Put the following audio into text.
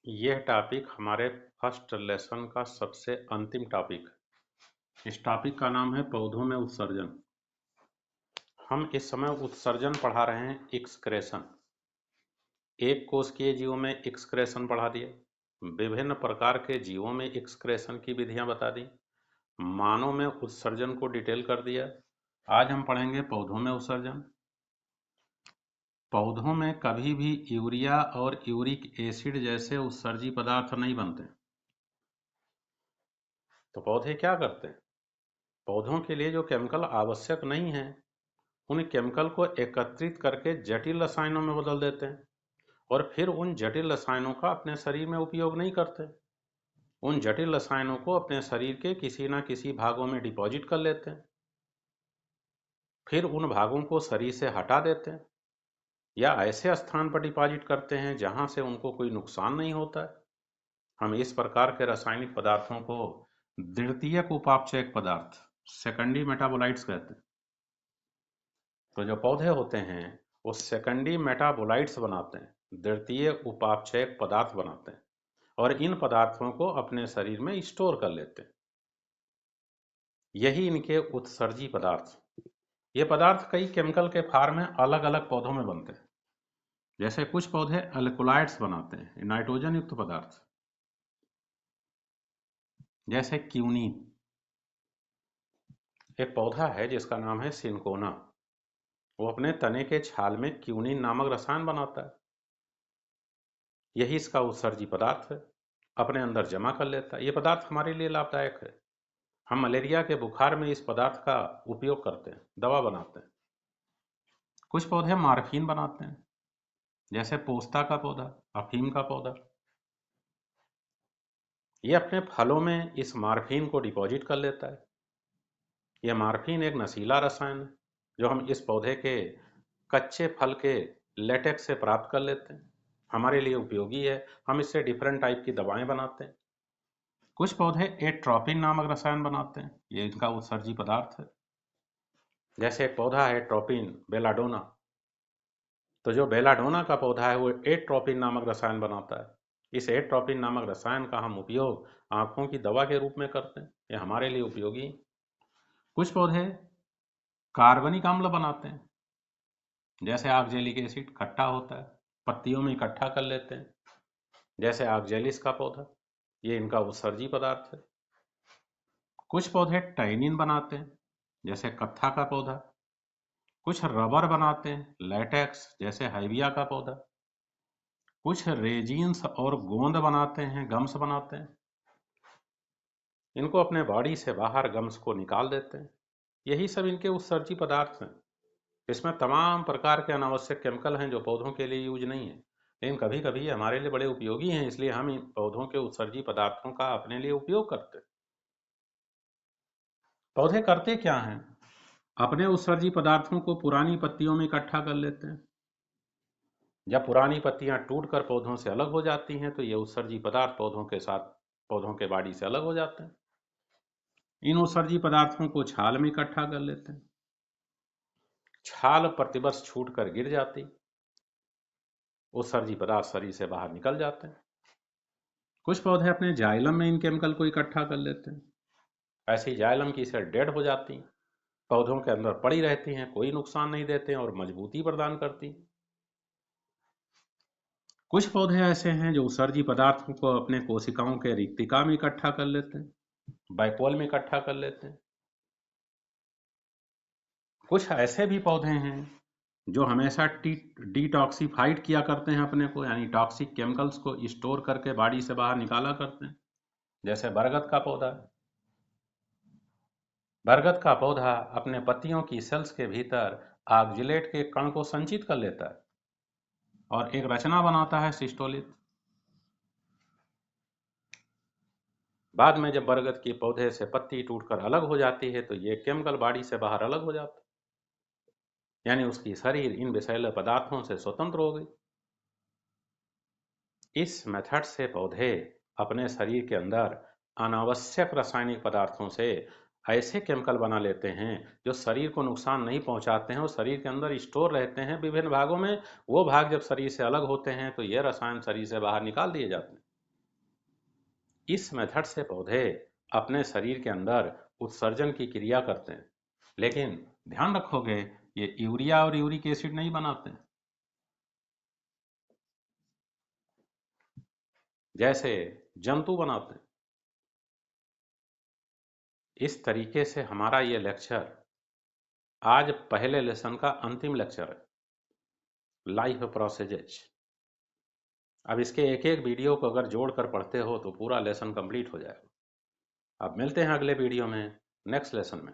यह टॉपिक हमारे first lesson का सबसे अंतिम टॉपिक है। इस टॉपिक का नाम है पौधों में उत्सर्जन। हम इस समय उत्सर्जन पढ़ा रहे हैं एक्सक्रेशन। एक कोशिकीय जीवों में एक्सक्रेशन पढ़ा दिया, विभिन्न प्रकार के जीवों में एक्सक्रेशन की विधियां बता दी, मानव में उत्सर्जन को डिटेल कर दिया। आज हम पढ़ेंगे पौधों में उत्सर्जन। पौधों में कभी भी यूरिया और यूरिक एसिड जैसे उत्सर्जी पदार्थ नहीं बनते। तो पौधे क्या करते हैं? पौधों के लिए जो केमिकल आवश्यक नहीं है उन केमिकल को एकत्रित करके जटिल रसायनों में बदल देते हैं और फिर उन जटिल रसायनों का अपने शरीर में उपयोग नहीं करते। उन जटिल रसायनों को अपने शरीर के किसी न किसी भागों में डिपॉजिट कर लेते हैं, फिर उन भागों को शरीर से हटा देते हैं या ऐसे स्थान पर डिपॉजिट करते हैं जहां से उनको कोई नुकसान नहीं होता है। हम इस प्रकार के रासायनिक पदार्थों को द्वितीयक उपापचयक पदार्थ, सेकेंडरी मेटाबोलाइट्स कहते हैं। तो जो पौधे होते हैं वो सेकेंडरी मेटाबोलाइट्स बनाते हैं, द्वितीय उपापचयक पदार्थ बनाते हैं और इन पदार्थों को अपने शरीर में स्टोर कर लेते हैं। यही इनके उत्सर्जी पदार्थ। ये पदार्थ कई केमिकल के फॉर्म में अलग अलग पौधों में बनते हैं। जैसे कुछ पौधे अल्कोलाइड्स बनाते हैं, नाइट्रोजन युक्त पदार्थ, जैसे क्यूनीन। एक पौधा है जिसका नाम है सिनकोना, वो अपने तने के छाल में क्यूनीन नामक रसायन बनाता है। यही इसका उत्सर्जी पदार्थ है, अपने अंदर जमा कर लेता है। ये पदार्थ हमारे लिए लाभदायक है। हम मलेरिया के बुखार में इस पदार्थ का उपयोग करते हैं, दवा बनाते हैं। कुछ पौधे मार्फिन बनाते हैं, जैसे पोस्ता का पौधा, अफीम का पौधा। ये अपने फलों में इस मार्फिन को डिपॉजिट कर लेता है। यह मार्फिन एक नशीला रसायन है जो हम इस पौधे के कच्चे फल के लेटेक्स से प्राप्त कर लेते हैं। हमारे लिए उपयोगी है, हम इससे डिफरेंट टाइप की दवाएं बनाते हैं। कुछ पौधे एट्रोपिन नामक रसायन बनाते हैं, ये इनका उत्सर्जी पदार्थ है। जैसे एक पौधा है ट्रोपिन बेलाडोना, तो जो बेलाडोना का पौधा है वो एट्रोपिन नामक रसायन बनाता है। इस एट्रोपिन नामक रसायन का हम उपयोग आंखों की दवा के रूप में करते हैं, ये हमारे लिए उपयोगी है। कुछ पौधे कार्बनिक अम्ल बनाते हैं, जैसे ऑक्जेलिक एसिड खट्टा होता है, पत्तियों में इकट्ठा कर लेते हैं, जैसे ऑक्जेलिस का पौधा, ये इनका उत्सर्जी पदार्थ है। कुछ पौधे टैनिन बनाते हैं, जैसे कत्था का पौधा। कुछ रबर बनाते हैं, लेटेक्स, जैसे हाइविया का पौधा। कुछ रेजिन्स और गोंद बनाते हैं, गम्स बनाते हैं। इनको अपने बॉडी से बाहर गम्स को निकाल देते हैं। यही सब इनके उत्सर्जी पदार्थ हैं। इसमें तमाम प्रकार के अनावश्यक केमिकल हैं जो पौधों के लिए यूज नहीं है, लेकिन कभी कभी ये हमारे लिए बड़े उपयोगी हैं, इसलिए हम इन पौधों के उत्सर्जी पदार्थों का अपने लिए उपयोग करते हैं। पौधे करते क्या हैं? अपने उत्सर्जी पदार्थों को पुरानी पत्तियों में इकट्ठा कर लेते हैं। जब पुरानी पत्तियां टूटकर पौधों से अलग हो जाती हैं तो ये उत्सर्जी पदार्थ पौधों के साथ, पौधों के बॉडी से अलग हो जाते हैं। इन उत्सर्जी पदार्थों को छाल में इकट्ठा कर लेते हैं। छाल प्रतिवर्ष छूटकर गिर जाती, उत्सर्जी पदार्थ शरीर से बाहर निकल जाते हैं। कुछ पौधे अपने जाइलम में इन केमिकल को इकट्ठा कर लेते हैं। ऐसी जाइलम की सेल डेड हो जाती हैं, पौधों के अंदर पड़ी रहती हैं, कोई नुकसान नहीं देते हैं और मजबूती प्रदान करती हैं। कुछ पौधे ऐसे हैं जो उत्सर्जी पदार्थों को अपने कोशिकाओं के रिक्तिका में इकट्ठा कर लेते हैं, बैकवॉल में इकट्ठा कर लेते हैं। कुछ ऐसे भी पौधे हैं जो हमेशा डिटॉक्सिफाइड किया करते हैं अपने को, यानी टॉक्सिक केमिकल्स को स्टोर करके बॉडी से बाहर निकाला करते हैं, जैसे बरगद का पौधा। बरगद का पौधा अपने पत्तियों की सेल्स के भीतर ऑक्जेलेट के कण को संचित कर लेता है और एक रचना बनाता है सिस्टोलिथ। बाद में जब बरगद के पौधे से पत्ती टूटकर अलग हो जाती है तो ये केमिकल बॉडी से बाहर अलग हो जाता है, यानी उसकी शरीर इन विषैले पदार्थों से स्वतंत्र हो गई। इस मेथड से पौधे अपने शरीर के अंदर अनावश्यक रासायनिक पदार्थों से ऐसे केमिकल बना लेते हैं जो शरीर को नुकसान नहीं पहुंचाते हैं और शरीर के अंदर स्टोर रहते हैं विभिन्न भागों में। वो भाग जब शरीर से अलग होते हैं तो ये रसायन शरीर से बाहर निकाल दिए जाते हैं। इस मेथड से पौधे अपने शरीर के अंदर उत्सर्जन की क्रिया करते हैं, लेकिन ध्यान रखोगे ये यूरिया और यूरिक एसिड नहीं बनाते जैसे जंतु बनाते हैं। इस तरीके से हमारा ये लेक्चर आज पहले लेसन का अंतिम लेक्चर है, लाइफ प्रोसेजेज। अब इसके एक एक वीडियो को अगर जोड़कर पढ़ते हो तो पूरा लेसन कंप्लीट हो जाएगा। अब मिलते हैं अगले वीडियो में, नेक्स्ट लेसन में।